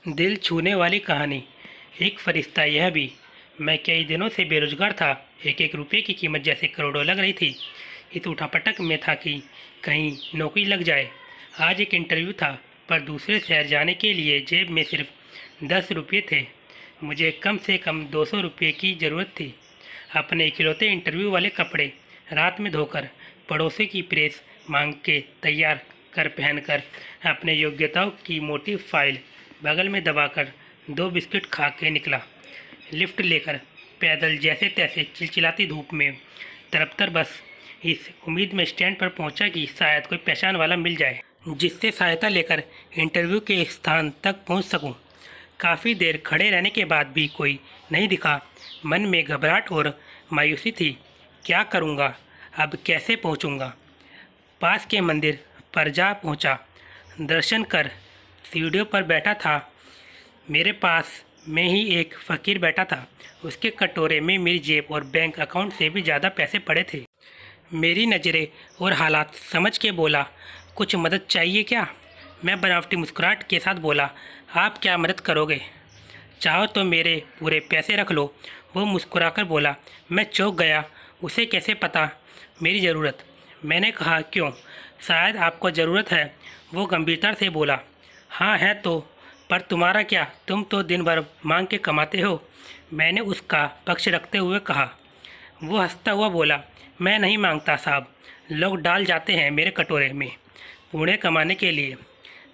दिल छूने वाली कहानी। एक फरिश्ता यह भी। मैं कई दिनों से बेरोजगार था। एक एक रुपये की कीमत जैसे करोड़ों लग रही थी। इस उठापटक में था कि कहीं नौकरी लग जाए। आज एक इंटरव्यू था, पर दूसरे शहर जाने के लिए जेब में सिर्फ 10 रुपये थे। मुझे कम से कम 200 रुपये की ज़रूरत थी। अपने इकलौते इंटरव्यू वाले कपड़े रात में धोकर, पड़ोसी की प्रेस मांग के तैयार कर पहनकर, अपने योग्यताओं की मोटी फाइल बगल में दबाकर 2 बिस्किट खा के निकला। लिफ्ट लेकर पैदल जैसे तैसे चिलचिलाती धूप में तरबतर बस इस उम्मीद में स्टैंड पर पहुंचा कि शायद कोई पहचान वाला मिल जाए जिससे सहायता लेकर इंटरव्यू के स्थान तक पहुंच सकूं। काफ़ी देर खड़े रहने के बाद भी कोई नहीं दिखा। मन में घबराहट और मायूसी थी। क्या करूंगा अब, कैसे पहुंचूंगा? पास के मंदिर पर जा पहुंचा। दर्शन कर सीढ़ियों पर बैठा था। मेरे पास में ही एक फ़कीर बैठा था। उसके कटोरे में मेरी जेब और बैंक अकाउंट से भी ज़्यादा पैसे पड़े थे। मेरी नज़रें और हालात समझ के बोला, कुछ मदद चाहिए क्या? मैं बनावटी मुस्कुराहट के साथ बोला, आप क्या मदद करोगे? चाहो तो मेरे पूरे पैसे रख लो। वो मुस्कुराकर बोला। मैं चौंक गया। उसे कैसे पता मेरी ज़रूरत? मैंने कहा, क्यों, शायद आपको ज़रूरत है। वो गंभीरता से बोला, हाँ है तो, पर तुम्हारा क्या, तुम तो दिन भर मांग के कमाते हो। मैंने उसका पक्ष रखते हुए कहा। वो हंसता हुआ बोला, मैं नहीं मांगता साहब, लोग डाल जाते हैं मेरे कटोरे में पुण्य कमाने के लिए।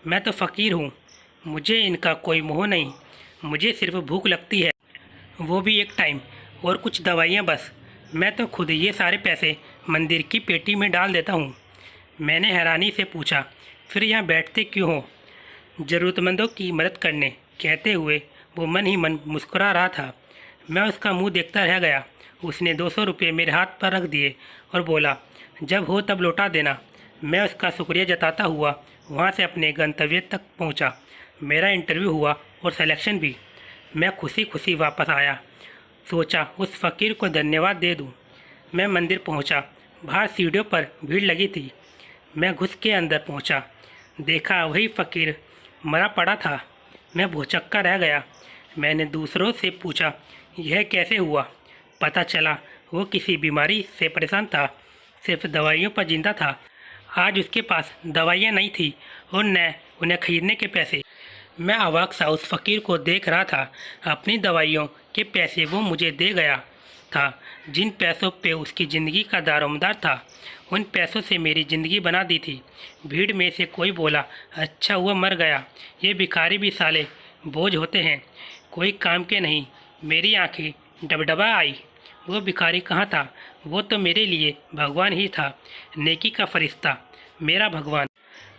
मैं तो फ़कीर हूँ, मुझे इनका कोई मोह नहीं। मुझे सिर्फ भूख लगती है, वो भी एक टाइम, और कुछ दवाइयाँ बस। मैं तो खुद ये सारे पैसे मंदिर की पेटी में डाल देता हूँ। मैंने हैरानी से पूछा, फिर यहाँ बैठते क्यों हो? ज़रूरतमंदों की मदद करने, कहते हुए वो मन ही मन मुस्कुरा रहा था। मैं उसका मुंह देखता रह गया। उसने 200 रुपये मेरे हाथ पर रख दिए और बोला, जब हो तब लौटा देना। मैं उसका शुक्रिया जताता हुआ वहाँ से अपने गंतव्य तक पहुँचा। मेरा इंटरव्यू हुआ और सिलेक्शन भी। मैं खुशी खुशी वापस आया। सोचा उस फ़कीर को धन्यवाद दे दूँ। मैं मंदिर पहुँचा। बाहर सीढ़ियों पर भीड़ लगी थी। मैं घुस के अंदर पहुँचा। देखा वही फ़कीर मरा पड़ा था। मैं भौचक्का रह गया। मैंने दूसरों से पूछा, यह कैसे हुआ? पता चला वो किसी बीमारी से परेशान था, सिर्फ दवाइयों पर जिंदा था। आज उसके पास दवाइयाँ नहीं थी और न उन्हें खरीदने के पैसे। मैं अवाक सा उस फ़कीर को देख रहा था। अपनी दवाइयों के पैसे वो मुझे दे गया था। जिन पैसों पे उसकी ज़िंदगी का दारोमदार था, उन पैसों से मेरी ज़िंदगी बना दी थी। भीड़ में से कोई बोला, अच्छा हुआ मर गया, ये भिखारी भी साले बोझ होते हैं, कोई काम के नहीं। मेरी आंखें डबडबा आई। वो भिखारी कहाँ था? वो तो मेरे लिए भगवान ही था, नेकी का फरिश्ता, मेरा भगवान।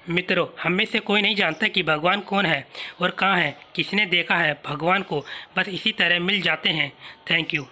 मित्रों, हम में से कोई नहीं जानता कि भगवान कौन है और कहाँ है। किसने देखा है भगवान को? बस इसी तरह मिल जाते हैं। Thank you.